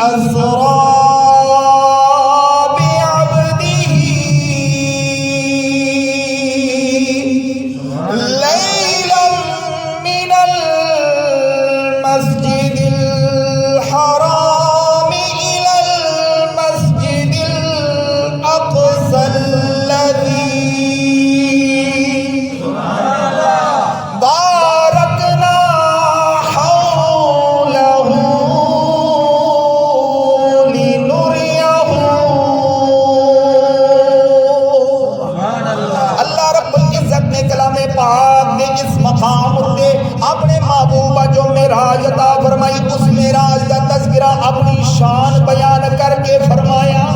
اسرا بعبده لیلا من المسجد الحرام الى المسجد الاقصى الذي باركنا حوله لنريه. اللہ رب العزت نے کلام پاک نے اس مقام اتے اپنے محبوبہ جو معراج عطا فرمائی اس معراج کا تذکرہ اپنی شان بیان کر کے فرمایا.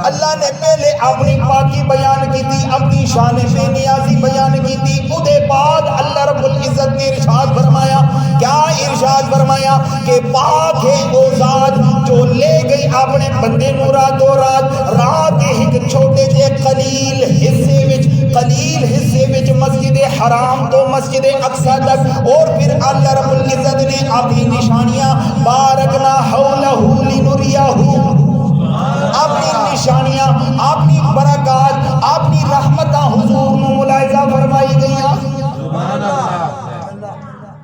اللہ نے پہلے اپنی پاکی بیان کی تھی، اپنی شان بے نیازی بیان کی تھی. اودے بعد اللہ رب العزت نے ارشاد فرمایا. کیا ارشاد فرمایا کہ پاک ہے وہ ذات جو لے گئی اپنے بندے نو راتوں رات کے ایک چھوٹے جے قلیل حصے وچ مسجد حرام تو مسجد اقصی تک، اور پھر اللہ رب العزت نے اپنی نشانیاں بارکنا حولہ لنریہ، اپنی نشانیاں، اپنی برکات، اپنی رحمتاں حضور نو ملاحظہ فرمائی گئیاں.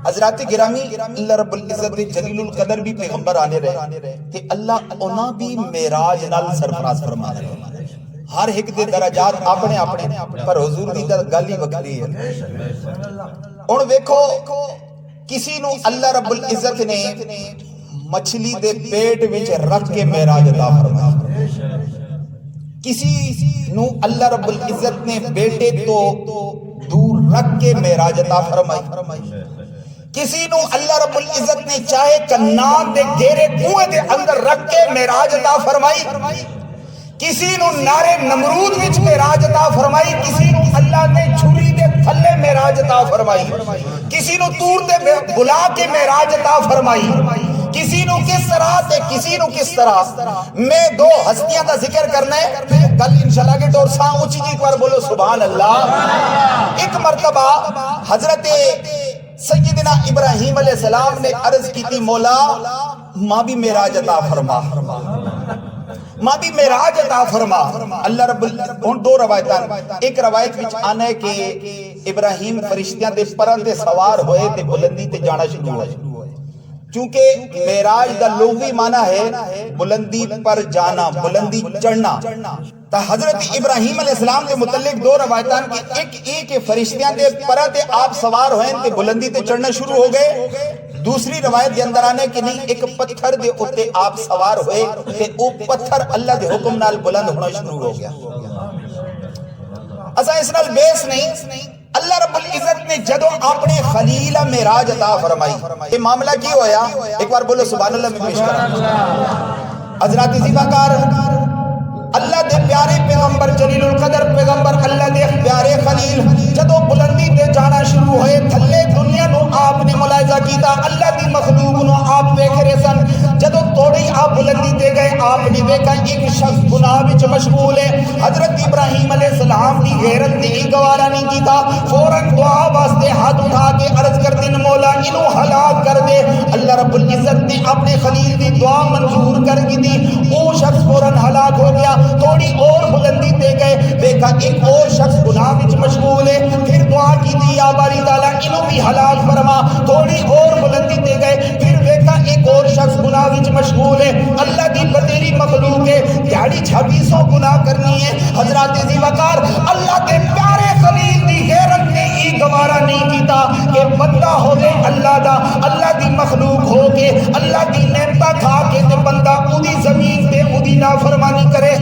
حضرات گرامی، اللہ رب العزت جلیل القدر بھی پیغمبر آنے رہے کہ اللہ انہاں بھی معراج نال سرفراز فرما رہے. ہر ایک دے درجات اپنے اپنے، پر حضور دی گل ہی وکری ہے. ہن ویکھو کسی نو اللہ رب العزت نے مچھلی دے پیٹ وچ رکھ کے معراج عطا فرمایا. کسی نو اللہ رب العزت نے بیٹے تو دور رکھ کے معراج عطا فرمائی. کسی نو اللہ رب العزت نے چاہے کنان دے گہرے کنویں دے اندر رکھ کے معراج عطا فرمائی. کسی نو نارے نمرود وچ معراج عطا فرمائی. کسی نو اللہ نے چھری دے تھلے معراج عطا فرمائی. کسی نو تور دے بلا کے معراج عطا فرمائی. کسی نو کس طرح تے کسی نو کس طرح. میں دو ہستیاں دا ذکر کرنا ہے کل انشاءاللہ کے دور ساں اونچی جی ایک بار بولو سبحان اللہ. ایک مرتبہ حضرت سیدنا ابراہیم علیہ السلام نے عرض کی تھی مولا ماں بھی معراج عطا فرما، ماں بھی معراج عطا فرما. اللہ رب ان دو روایتان، ایک روایت وچ آنا ہے کہ ابراہیم فرشتیاں دے پراں تے سوار ہوئے تے بلندی تے جانا شروع ہوئے. چونکہ معراج دا لغوی معنی ہے بلندی پر جانا، بلندی چڑھنا. تا حضرت ابراہیم علیہ السلام کے متعلق دو روایتان کی، ایک فرشتیاں دے پرا تے آپ سوار ہوئے تے بلندی تے چڑھنا شروع ہو گئے. دوسری روایت کے اندر آنے کہ نہیں ایک پتھر دے اتے آپ سوار ہوئے تے او پتھر اللہ دے حکم نال بلند ہونا شروع ہو گیا. اسا اس نال بیس نہیں. اللہ رب العزت نے جدو اپنے خلیل معراج عطا فرمائی یہ معاملہ کی ہویا؟ ایک بار بولو سبحان اللہ. میں پیش کرا حضرات زیباکار اللہ دے پیارے پیغمبر جلیل القدر پیغمبر اللہ دے پیارے خلیل جدو بلندی تے جانا شروع ہوئے تھلے دنیا نو آپ نے ملاحظہ کیتا. اللہ دی مخلوق نو آپ دیکھ رہے سن. جدو توڑی آپ بلندی تے گئے آپ نے دیکھا ایک شخص گناہ وچ مشغول ہے. حضرت ابراہیم علیہ السلام دی غیرت نے گوارا نہیں کیتا. فوراً دعا واسطے ہاتھ اٹھا کے عرض کر دین مولا انہوں ہلاک کر دے. اللہ رب العزت نے اپنے خلیل دی دعا منظور کر کی دی. وہ شخص فوراً ہلاک ہو گیا. تھوڑی اور بلندی تے گئے دیکھا ایک اور شخص گناہ وچ مشغول ہے. پھر دعا کی دی یا باری تعالیٰ انہوں بھی ہلاک فرما. تھوڑی اور بلندی تے گئے پھر دیکھا ایک اور شخص گناہ وچ مشغول ہے. اللہ دی بتیری مخلوق ہے دیہڑی 2600 گناہ کرنی ہے. حضرات زیباکار اللہ کے پیارے خلیل دی غیرت نے ای گوارا نہیں کیتا کہ بندہ ہو گئے اللہ دا، اللہ دی مخلوق ہو کے اللہ دی نعمتہ کھا کے تے بندہ اودی زمین تے اودی نافرمانی کرے.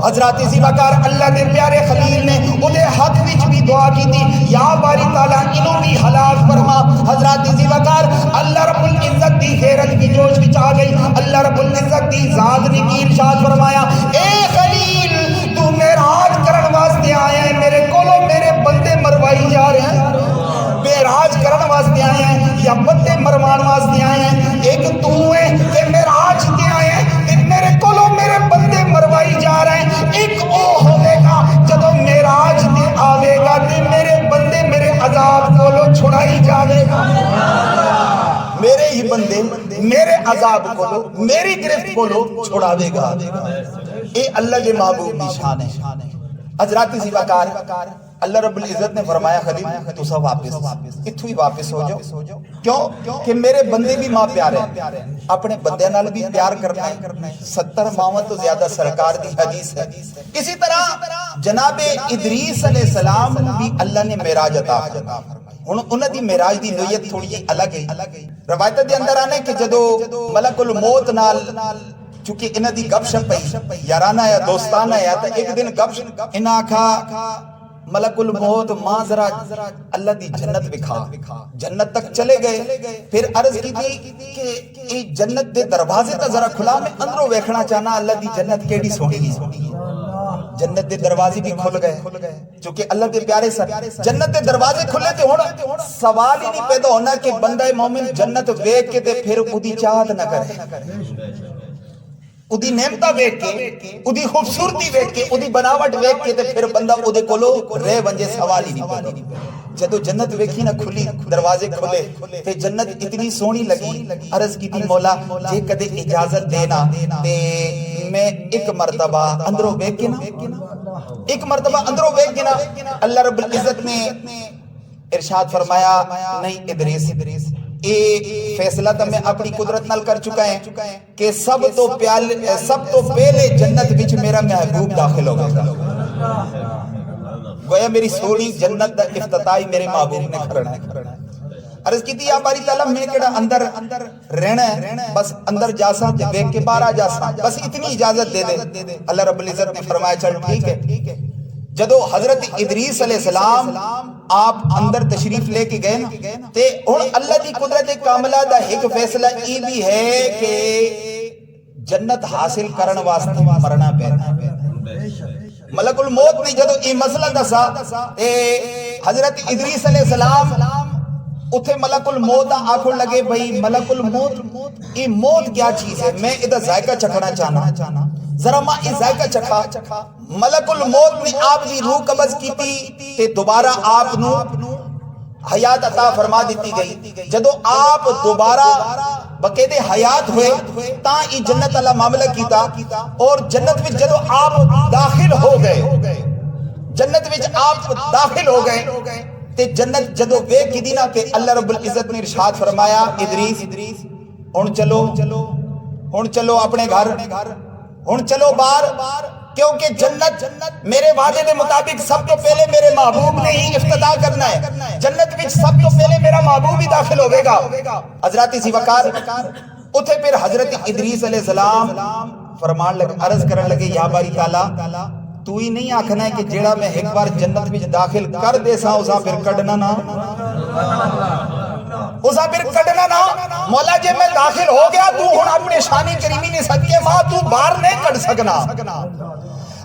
حضرات زیباکار اللہ دے پیارے خلیل نے انہیں حق وچ بھی دعا کی تھی یا باری تعالیٰ انہوں بھی ہلاک فرما. حضرات زیباکار اللہ رب العزت دی غیرت کی جوش وچ آ گئی. اللہ رب العزت دی ذات نے کی ارشاد فرمایا اے خلیل تو معراج کرن واسطے آیا ہے میرے کولو میرے بندے مروائی جا رہے ہیں. معراج کرن واسطے آئے ہیں یا بندے مرمان واسطے آئے ہیں؟ ایک تو ہے کہ معراج تے آئے ہیں کہ میرے کولو میرے بندے مروائی جا رہے ہیں. ایک او ہوئے گا جدو معراج تے آوے گا تے میرے بندے میرے عذاب کولو چھڑائی جاوے گا. میرے ہی بندے میرے عذاب کو لو میری گرفت کو لو چھڑاوے گا اے اللہ کے محبوب دی شان ہے حضرات زیباکار اللہ رب العزت نے فرمایا خلیل تو سب واپس اتھو ہی واپس ہو جاؤ کیوں کہ میرے بندے بھی ماں پیارے ہیں اپنے بندے نال بھی پیار کرنا ہے 70 ماں تو زیادہ سرکار دی حدیث ہے اسی طرح جناب ادریس علیہ السلام بھی اللہ نے معراج عطا فرمائی ہن انہاں دی معراج دی نوعیت تھوڑی جی الگ ہے روایت دے اندر آنے کہ جدو ملک الموت نال چونکہ انہاں دی گپ شپ پئی یارانہ یا دوستانہ یا تے ایک دن گپ شپ انہاں آکھا ملک الموت ماں ذرا اللہ دی جنت بکھا جنت تک چلے گئے پھر عرض کی تھی کہ اے جنت دے دروازے تا ذرا کھلا میں اندروں ویکھنا چاہنا اللہ دی جنت کیڑی سونی ہے جنت دے دروازے بھی کھل گئے چونکہ اللہ کے پیارے سر جنت دے دروازے کھلے تے ہن سوال ہی نہیں پیدا ہونا کہ بندہ مومن جنت ویکھ کے تے پھر اودی چاہت نہ کرے اودی نعمتاں ویکھ کے اودی خوبصورتی ویکھ کے اودی بناوٹ ویکھ کے تے پھر بندہ اودے کولو رہ ونجے سوال ہی نہیں پیدا جدو جنت ویکھی نہ کھلی دروازے کھلے تے جنت اتنی سونی لگی عرض کی تھی مولا جے کدے اجازت دینا تے میں ایک مرتبہ اندروں ویکھ کے نا ایک مرتبہ اندروں ویکھ کے نا اللہ رب العزت نے ارشاد فرمایا نہیں ادریس اے فیصلہ تو میں اپنی قدرت نال کر چکا ہے کہ سب تو پہلے جنت وچ میرا محبوب داخل ہوگا گویا میری سونی جنت دا افتتاحی میرے محبوب نے کرنا ہے عرض کی تھی یا باری تعالیٰ میں کہڑا اندر رہنا ہے بس اندر جاسا دیکھ کے باہر آ جاسا بس اتنی اجازت دے دے اللہ رب العزت نے فرمایا چل ٹھیک ہے جدو حضرت ادریس علیہ السلام آپ اندر تشریف لے کے گئے نا تے ہن اللہ دی قدرت کاملہ دا ایک فیصلہ ای بھی ہے کہ جنت حاصل کرن واسطے مرنا پینا ملک الموت نے جدو ای مسئلہ دسا تے حضرت ادریس علیہ السلام اتھے ملک الموت آنکھوں لگے بھئی ملک الموت ای موت کیا چیز ہے میں ادھا ذائقہ چکھنا چاہنا ذرا ماں ای ذائقہ چکھا ملک الموت نے آپ کی روح قبض کی تھی تے دوبارہ آپ نو حیات عطا فرما دیتی گئی جدو آپ دوبارہ بقیدے حیات ہوئے تاں ای جنت اللہ معاملہ کیتا اور جنت وچ جدو آپ داخل ہو گئے جنت وچ آپ داخل ہو گئے تے جنت جدو بے کی دینا کہ اللہ رب العزت نے ارشاد فرمایا ادریس ہن چلو اپنے گھر ہن چلو باہر کیونکہ جنت میرے وعدے دے مطابق سب تو پہلے میرے محبوب نے ہی افتتاح کرنا ہے جنت وچ سب تو پہلے میرا محبوب ہی داخل ہوے گا حضرات زیباکار اتھے پھر حضرت ادریس علیہ السلام فرمان لگے عرض کرن لگے یا باری تعالی تو ہی نہیں آکھنا ہے کہ جیڑا میں ایک بار جنت وچ داخل کر دے سا اسا پھر کڈنا نا اسا پھر کڈنا نا مولا جے میں داخل ہو گیا تو ہن اپنے شانی کریمی نے صدقے ماں تو باہر نہیں کڈ سکنا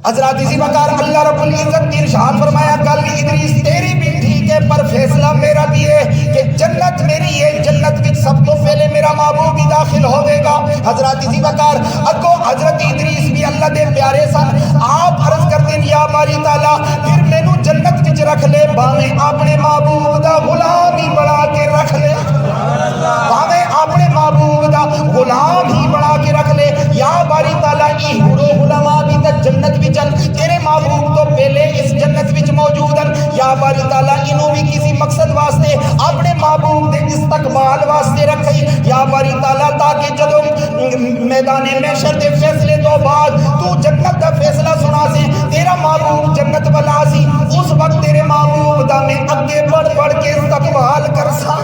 حضرات زیباکار اللہ رب العزت نے ارشاد فرمایا کل ادریس تیری بھی ٹھیک ہے پر فیصلہ میرا بھی ہے کہ جنت میری ہے جنت وچ سب تو پہلے میرا محبوب ہی داخل ہوے گا حضرات زیباکار اگو حضرت ادریس بھی اللہ دے پیارے سن آپ عرض کرتے ہیں یا باری تعالی پھر مینوں جنت وچ رکھ لے باویں اپنے محبوب دا غلام ہی بنا کے رکھ لے باویں اپنے محبوب دا غلام ہی بنا کے رکھ لے یا باری تعالی ای ہورو غلاماں بھی تے جنت وچ تیرے محبوب تو پہلے اس جنت وچ موجود ہیں یا باری تعالیٰ انہوں بھی کسی مقصد واسطے اپنے محبوب دے استقبال واسطے رکھئی یا باری تعالیٰ تاکہ جدو میدان محشر دے فیصلے تو بعد تو جنت دا فیصلہ سنا سے تیرا محبوب جنت والا سی اس وقت تیرے محبوب دا میں اگے بڑھ کے استقبال کر سا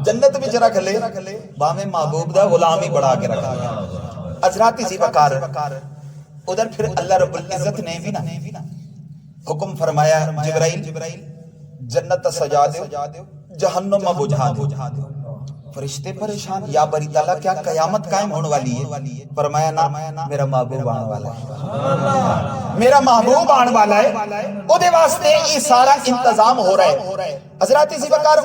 جنت وچ رکھ لے باویں محبوب دا غلام ہی بڑھا کے رکھا گیا حضرات زیباکار ادھر پھر اللہ رب العزت نے بھی نا حکم فرمایا جبرائیل جنت سجا دو جہنم بجھا دو فرشتے پریشان یا بری تعالیٰ کیا قیامت قائم ہونے والی ہے فرمایا نا میرا محبوب آنے والا ہے میرا محبوب آنے والا ہے او دے واسطے یہ سارا انتظام ہو رہا ہے حضرات زیباکار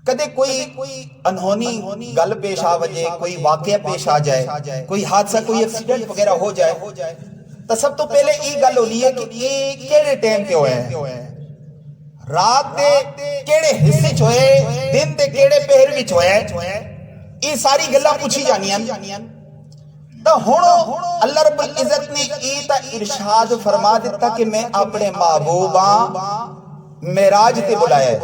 کدے کوئی انہونی گل پیش آ وجے کوئی واقعہ پیش آ جائے کوئی حادثہ کوئی ایکسیڈنٹ وغیرہ ہو جائے تو سب تو پہلے یہ گل ہونی ہے کہ یہ کیڑے ٹائم پہ ہویا ہے رات دے کیڑے حصے چ ہوئے دن دے کیڑے پہر وچ ہوئے یہ ساری گلاں پوچھی جانیاں تو ہن اللہ رب العزت نے ایتا ارشاد فرما دیتا کہ میں اپنے محبوباں معراج تے بلایا ہے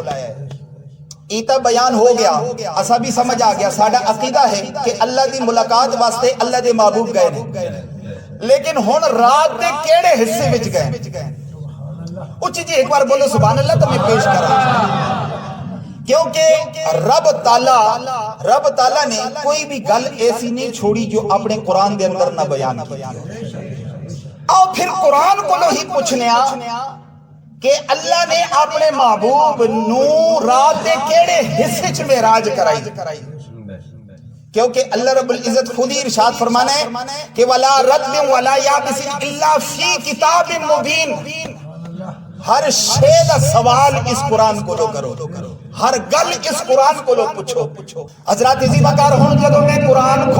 ایتا بیان ہو گیا اسا بھی سمجھ آ گیا ساڈا عقیدہ ہے کہ اللہ دی ملاقات واسطے اللہ دے محبوب گئے نے لیکن ہن رات دے کیڑے حصے وچ گئے اچھی جی ایک بار بولو سبحان اللہ تو میں پیش کراں کیونکہ رب تعالیٰ نے کوئی بھی گل ایسی نہیں چھوڑی جو اپنے قرآن دے اندر نہ بیان کی اور پھر قرآن کو لو ہی پوچھنے کہ اللہ نے اپنے محبوب نو رات دے کیڑے حصے چ معراج کرائی کیونکہ اللہ رب العزت خود ہی ارشاد فرمانا ہے کہ وَلَا رَتْبٍ وَلَا يَابِسٍ إِلَّا فِي كِتَابٍ مُبِينٍ ہر شے دا سوال اس قرآن کو لو کرو ہر گل اس قرآن کو لو پوچھو حضرات عزیز وقار ہوں جدو میں قرآن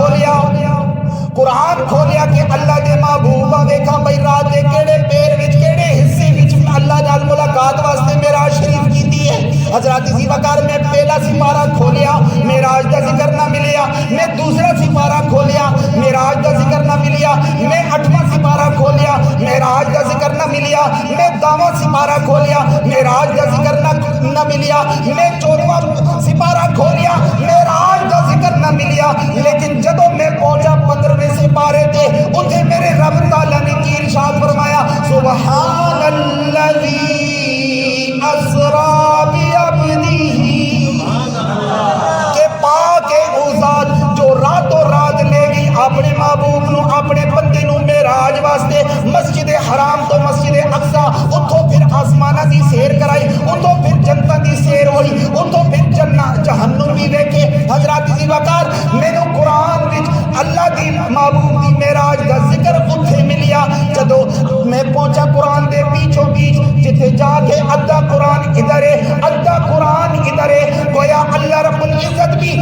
کھولیا کہ اللہ دے محبوبہ دیکھا بھئی رات دے کیڑے پیر وچ کیڑے حصے وچ اللہ نال ملاقات واسطے معراج شریف کیتی ہے حضرات عزیز وقار میں پہلا سپارہ کھولیا معراج دا ذکر نہ ملیا میں دوسرا سپارہ کھولیا معراج دا ذکر نہ ملیا میں 8واں سپارہ کھولیا معراج دا ذکر نہ ملیا میں 10واں سپارہ کھولیا معراج دا ذکر نہ ملیا میں 14واں سپارہ کھولیا معراج دا ذکر نہ ملیا لیکن جدو میں پہنچا 15ویں سپارے تے اتھے میرے رب تعالیٰ نے کی ارشاد فرمایا سبحان الذی اسرا بعبدہ کہ پاک ہے او ذات جو راتوں رات لے گئی اپنے محبوب نو اپنے بندے نو معراج واسطے مسجد حرام تو مسجد اقصی اتھوں پھر آسمانہ دی سیر کرائی اتھوں پھر جنت دی سیر ہوئی اتھوں پھر جہنم بھی دیکھے حضرات عزیز وقار میں نے قرآن وچ اللہ دی محبوب دی معراج دا ذکر اتھے ملیا جدو میں پہنچا قرآن دے پیچھو پیچھ جتے جا کے ادھا قرآن ادھر ہے گویا اللہ رب العزت بھی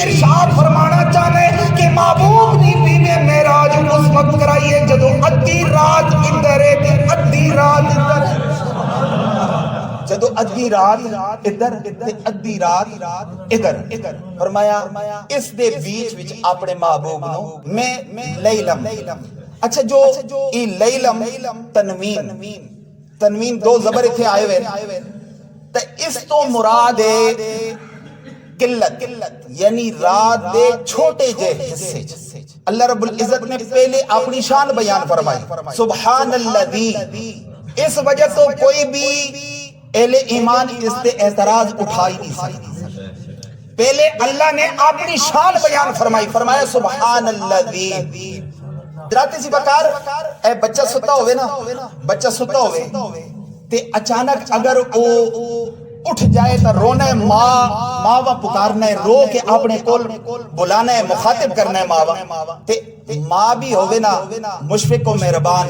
ارشاد فرمانا چاہنے کہ محبوب دی بھی میں معراج اس وقت کرائیے جدو ادھی رات ادھر ہے ادھی رات ادھر جدو ادھی رات ادھر ادھی رات ادھر فرمایا اس دے بیچ وچ اپنے محبوب نو میں لیلم اچھا جو ای لیلم تنوین دو زبر اتھے آئے ہوئے تو اس تو مراد ہے قلت یعنی رات دے چھوٹے جے حصے اللہ رب العزت نے پہلے اپنی شان بیان فرمائی سبحان الذی اس وجہ تو کوئی بھی اہل ایمان اس تے اعتراض اٹھائی نہیں سکتی پہلے اللہ نے اپنی شان بیان فرمایا سبحان الذی دراتی سی بکار اے بچہ ستا ہوئے نا تے اچانک اگر او اٹھ جائے تا رونا ہے ماں پکارنا ہے رو کے اپنے کول بلانا ہے مخاطب کرنا ہے ماں تے ماں بھی ہوئے نا مشفق و مہربان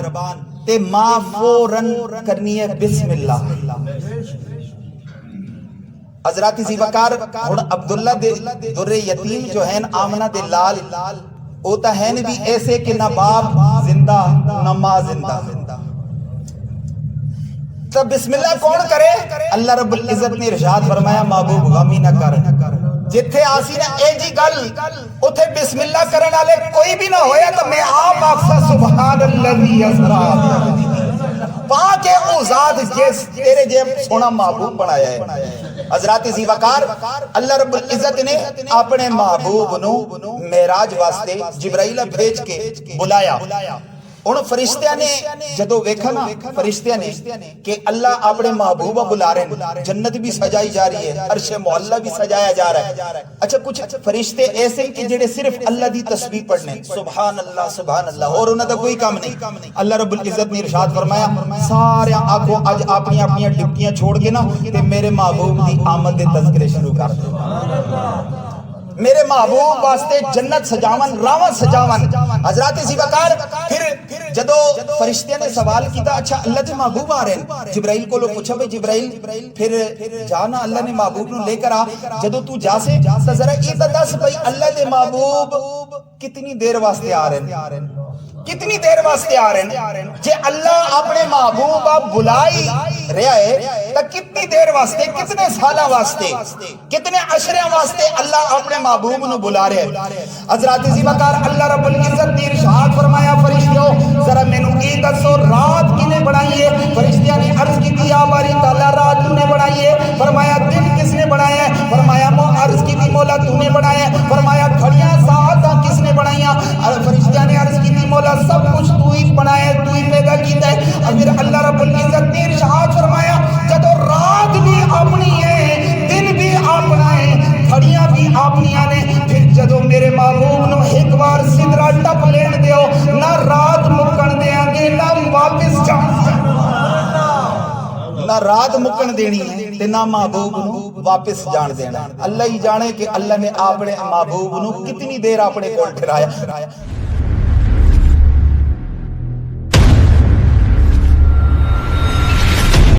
تے ماں فوراً کرنی ہے بسم اللہ حضرات سی وقار عبداللہ در یتیم جو ہیں آمنہ دے لال ہوتا ہے بھی ایسے کہ نہ باپ زندہ نہ ماں زندہ تب بسم اللہ کون کرے اللہ رب العزت نے ارشاد فرمایا محبوب غمی نہ کر جتھے آسی نا اے جی گل اتھے بسم اللہ کرنے والے کوئی بھی نہ ہویا تو میں آپ آفسا سبحان الذی اسرا پاک ہے او ذات جس تیرے جے سونا محبوب بنایا ہے حضرات ذی وقار اللہ رب العزت نے اپنے محبوب نو معراج واسطے جبرائیل بھیج کے بلایا ان فرشتیاں نے جدو ویکھا نا فرشتیاں نے کہ اللہ اپنے محبوبہ بلا رہے ہیں جنت بھی سجائی جا رہی ہے عرش معلہ بھی سجایا جا رہا ہے اچھا کچھ فرشتے ایسے کہ جڑے صرف اللہ دی تسبیح پڑھنے سبحان اللہ اور انہوں نے کوئی کام نہیں اللہ رب العزت نے ارشاد فرمایا سارے آنکھوں آج اپنی ڈپٹیاں چھوڑ کے نا تے میرے محبوب دی آمد دے تذکرے شروع کر دے میرے محبوب واسطے جنت سجاون راون سجاون حضرات اسی وقار پھر جدو فرشتیاں نے سوال کیتا اچھا اللہ دے محبوب آ رہے ہیں جبرائیل کو لو پوچھا بھئی جبرائیل پھر جانا اللہ نے محبوب نو لے کر آ جدو تو جا سے ذرا یہ دس بھئی اللہ دے محبوب کتنی دیر واسطے آ رہے ہیں کتنی دیر واسطے آ رہے ہیں جے اللہ اپنے محبوب بلائی رہا ہے تو کتنی دیر واسطے کتنے سالہ واسطے کتنے عشرے واسطے اللہ اپنے محبوب نو بلا رہے ہیں حضرات اسی وقار اللہ رب العزت نے ارشاد فرمایا فرشتوں ذرا مینوں یہ دسو رات کنے بنائی ہے فرشتیاں نے عرض کی یا باری تعالی رات تو نے بنائی ہے فرمایا دن کس نے بنایا ہے فرمایا عرض کی مولا تو نے بنایا ہے فرمایا گھڑیاں ساعتاں کس نے بنائیاں فرشتیاں نے عرض کی مولا سب کچھ تو ہی بنایا ہے تو ہی پیدا کیتا ہے اور پھر اللہ رب العزت نے ارشاد فرمایا جدو رات بھی اپنی ہے دن بھی اپنا ہے گھڑیاں بھی اپنیاں نے پھر جدو میرے محبوب نو ایک بار سدرا ٹپ لین دیو نہ رات مکن دیاں گے نہ واپس جان نہ رات مکن دینی ہے تے نہ محبوب نو واپس جان دینا اللہ ہی جانے کہ اللہ نے اپنے محبوب نو کتنی دیر اپنے کول ٹھہرایا